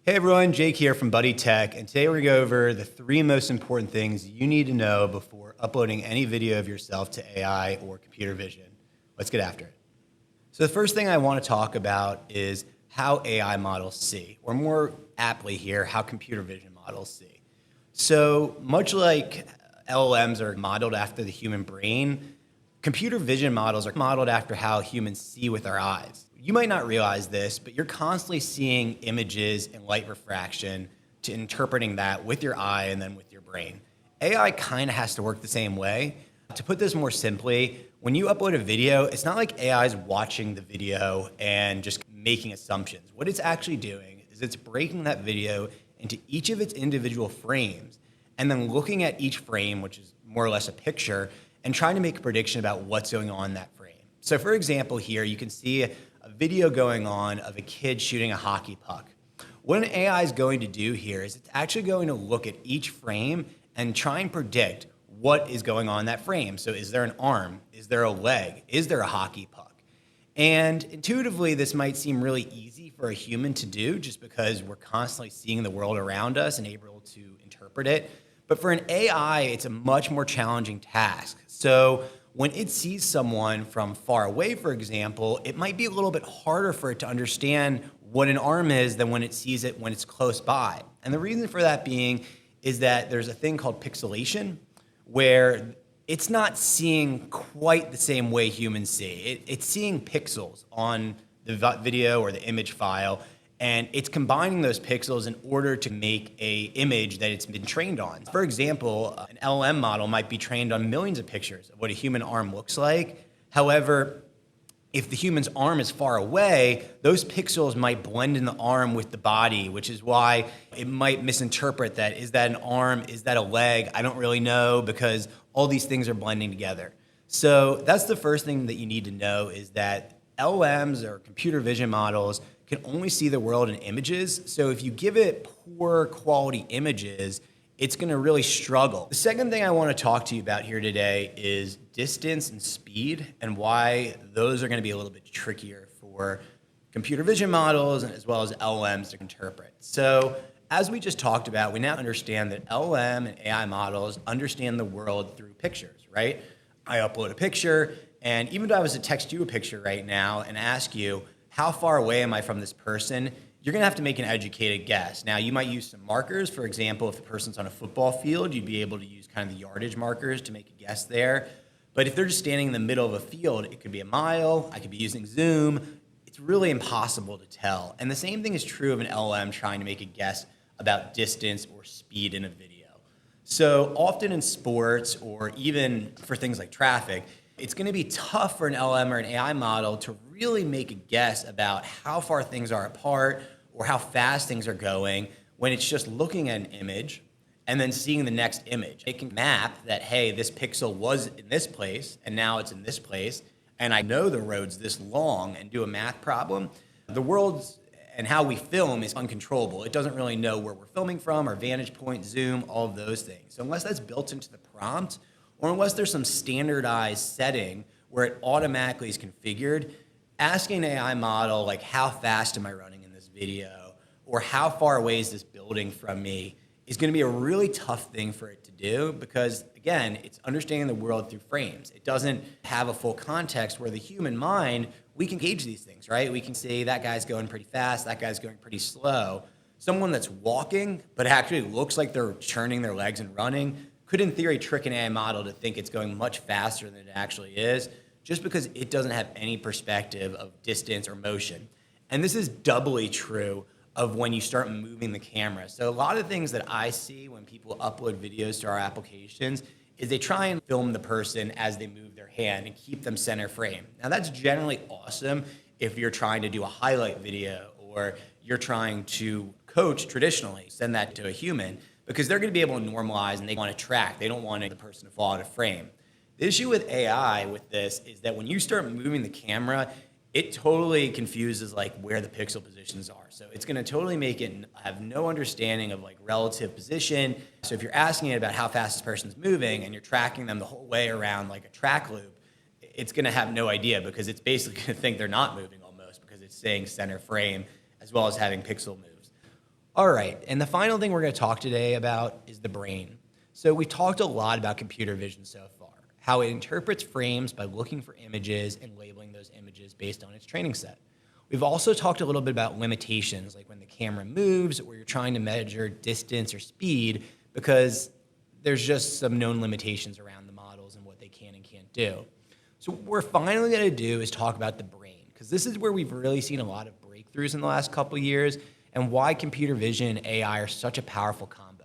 Hey everyone, Jake here from Buddy Tech, and today we're going to go over the three most important things you need to know before uploading any video of yourself to AI or computer vision. Let's get after it. So the first thing I want to talk about is how AI models see, or more aptly here, how computer vision models see. So much like LLMs are modeled after the human brain, computer vision models are modeled after how humans see with our eyes. You might not realize this, but you're constantly seeing images and light refraction to interpreting that with your eye and then with your brain. AI kind of has to work the same way. To put this more simply, when you upload a video, it's not like AI is watching the video and just making assumptions. What it's actually doing is it's breaking that video into each of its individual frames and then looking at each frame, which is more or less a picture, and trying to make a prediction about what's going on in that frame. So for example, here you can see a video going on of a kid shooting a hockey puck. What an AI is going to do here is it's actually going to look at each frame and try and predict what is going on in that frame. So is there an arm? Is there a leg? Is there a hockey puck? And intuitively, this might seem really easy for a human to do just because we're constantly seeing the world around us and able to interpret it. But for an AI, it's a much more challenging task. So when it sees someone from far away, for example, it might be a little bit harder for it to understand what an arm is than when it sees it when it's close by. And the reason for that being is that there's a thing called pixelation, where it's not seeing quite the same way humans see. It's seeing pixels on the video or the image file, and it's combining those pixels in order to make an image that it's been trained on. For example, an LLM model might be trained on millions of pictures of what a human arm looks like. However, if the human's arm is far away, those pixels might blend in the arm with the body, which is why it might misinterpret that. Is that an arm? Is that a leg? I don't really know, because all these things are blending together. So that's the first thing that you need to know, is that LLMs or computer vision models can only see the world in images. So if you give it poor quality images, it's going to really struggle. The second thing I want to talk to you about here today is distance and speed, and why those are going to be a little bit trickier for computer vision models and as well as LLMs to interpret. So as we just talked about, we now understand that LLM and AI models understand the world through pictures, right? I upload a picture, and even if I was to text you a picture right now and ask you, how far away am I from this person? You're gonna have to make an educated guess. Now, you might use some markers. For example, if the person's on a football field, you'd be able to use kind of the yardage markers to make a guess there. But if they're just standing in the middle of a field, it could be a mile, I could be using Zoom. It's really impossible to tell. And the same thing is true of an LLM trying to make a guess about distance or speed in a video. So often in sports, or even for things like traffic, it's going to be tough for an LLM or an AI model to really make a guess about how far things are apart or how fast things are going when it's just looking at an image and then seeing the next image. It can map that, hey, this pixel was in this place and now it's in this place, and I know the road's this long, and do a math problem. The world's and how we film is uncontrollable. It doesn't really know where we're filming from, our vantage point, zoom, all of those things. So unless that's built into the prompt, or unless there's some standardized setting where it automatically is configured, asking an AI model, like, how fast am I running in this video, or how far away is this building from me, is going to be a really tough thing for it to do, because, again, it's understanding the world through frames. It doesn't have a full context, where the human mind, we can gauge these things, right? We can say that guy's going pretty fast, that guy's going pretty slow. Someone that's walking but actually looks like they're churning their legs and running could, in theory, trick an AI model to think it's going much faster than it actually is, just because it doesn't have any perspective of distance or motion. And this is doubly true of when you start moving the camera. So a lot of things that I see when people upload videos to our applications is they try and film the person as they move their hand and keep them center frame. Now, that's generally awesome if you're trying to do a highlight video, or you're trying to coach traditionally, send that to a human, because they're going to be able to normalize and they want to track. They don't want the person to fall out of frame. The issue with AI with this is that when you start moving the camera, it totally confuses like where the pixel positions are. So it's going to totally make it have no understanding of like relative position. So if you're asking it about how fast this person's moving and you're tracking them the whole way around like a track loop, it's going to have no idea, because it's basically going to think they're not moving almost, because it's saying center frame as well as having pixel moves. All right, and the final thing we're going to talk today about is the brain. So we've talked a lot about computer vision so far, how it interprets frames by looking for images and labeling those images based on its training set. We've also talked a little bit about limitations, like when the camera moves or you're trying to measure distance or speed, because there's just some known limitations around the models and what they can and can't do. So what we're finally going to do is talk about the brain, because this is where we've really seen a lot of breakthroughs in the last couple of years and why computer vision and AI are such a powerful combo.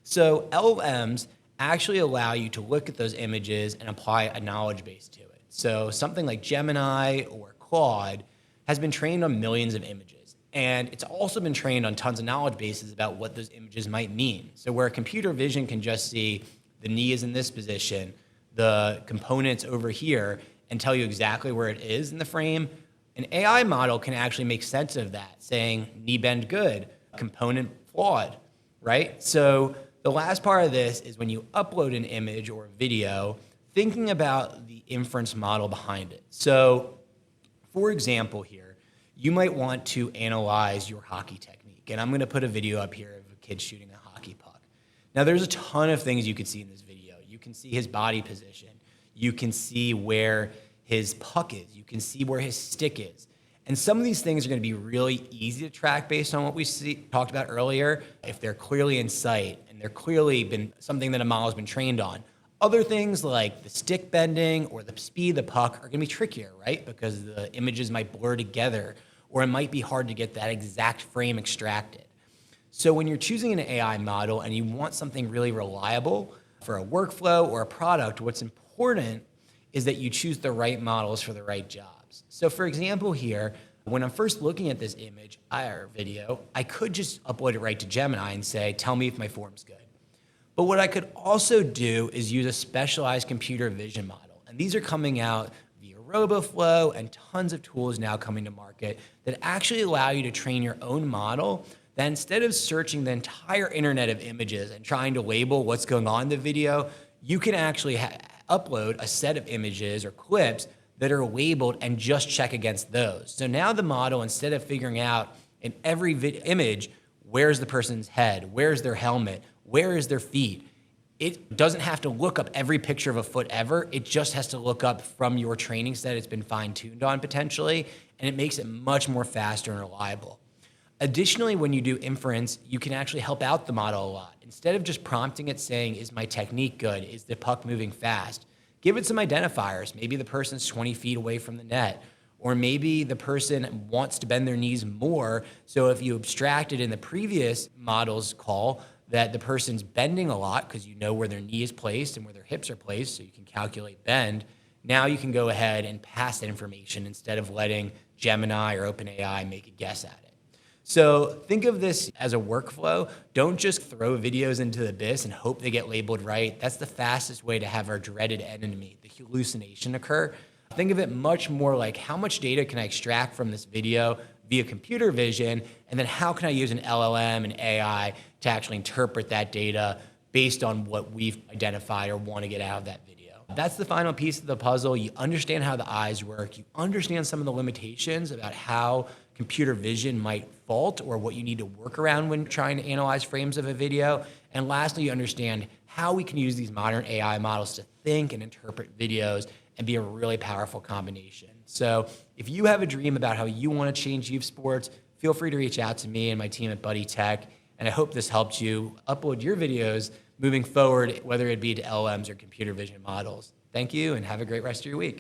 So LLMs actually allow you to look at those images and apply a knowledge base to it. So something like Gemini or Claude has been trained on millions of images. And it's also been trained on tons of knowledge bases about what those images might mean. So where computer vision can just see the knee is in this position, the components over here, and tell you exactly where it is in the frame, an AI model can actually make sense of that, saying knee bend good, component flawed, right? So the last part of this is when you upload an image or a video, thinking about the inference model behind it. So for example here, you might want to analyze your hockey technique. And I'm going to put a video up here of a kid shooting a hockey puck. Now there's a ton of things you could see in this video. You can see his body position. You can see where his puck is. You can see where his stick is. And some of these things are going to be really easy to track based on what we talked about earlier, if they're clearly in sight and they're clearly been something that a model has been trained on. Other things like the stick bending or the speed of the puck are going to be trickier, right? Because the images might blur together, or it might be hard to get that exact frame extracted. So when you're choosing an AI model and you want something really reliable for a workflow or a product, what's important is that you choose the right models for the right jobs. So for example here, when I'm first looking at this image or video, I could just upload it right to Gemini and say, tell me if my form's good. But what I could also do is use a specialized computer vision model. And these are coming out via RoboFlow and tons of tools now coming to market that actually allow you to train your own model, that instead of searching the entire internet of images and trying to label what's going on in the video, you can actually upload a set of images or clips that are labeled and just check against those. So now the model, instead of figuring out in every image, where's the person's head, where's their helmet, where is their feet, it doesn't have to look up every picture of a foot ever. It just has to look up from your training set it's been fine-tuned on potentially, and it makes it much more faster and reliable. Additionally, when you do inference, you can actually help out the model a lot. Instead of just prompting it saying, is my technique good? Is the puck moving fast? Give it some identifiers. Maybe the person's 20 feet away from the net, or maybe the person wants to bend their knees more. So if you abstracted in the previous model's call that the person's bending a lot because you know where their knee is placed and where their hips are placed, so you can calculate bend, now you can go ahead and pass that information instead of letting Gemini or OpenAI make a guess at it. So think of this as a workflow. Don't just throw videos into the abyss and hope they get labeled right. That's the fastest way to have our dreaded enemy, the hallucination, occur. Think of it much more like, how much data can I extract from this video via computer vision, and then how can I use an LLM and AI to actually interpret that data based on what we've identified or want to get out of that video. That's the final piece of the puzzle. You understand how the eyes work. You understand some of the limitations about how computer vision might fault or what you need to work around when trying to analyze frames of a video. And lastly, you understand how we can use these modern AI models to think and interpret videos and be a really powerful combination. So if you have a dream about how you want to change youth sports, feel free to reach out to me and my team at Buddy Tech. And I hope this helped you upload your videos moving forward, whether it be to LLMs or computer vision models. Thank you, and have a great rest of your week.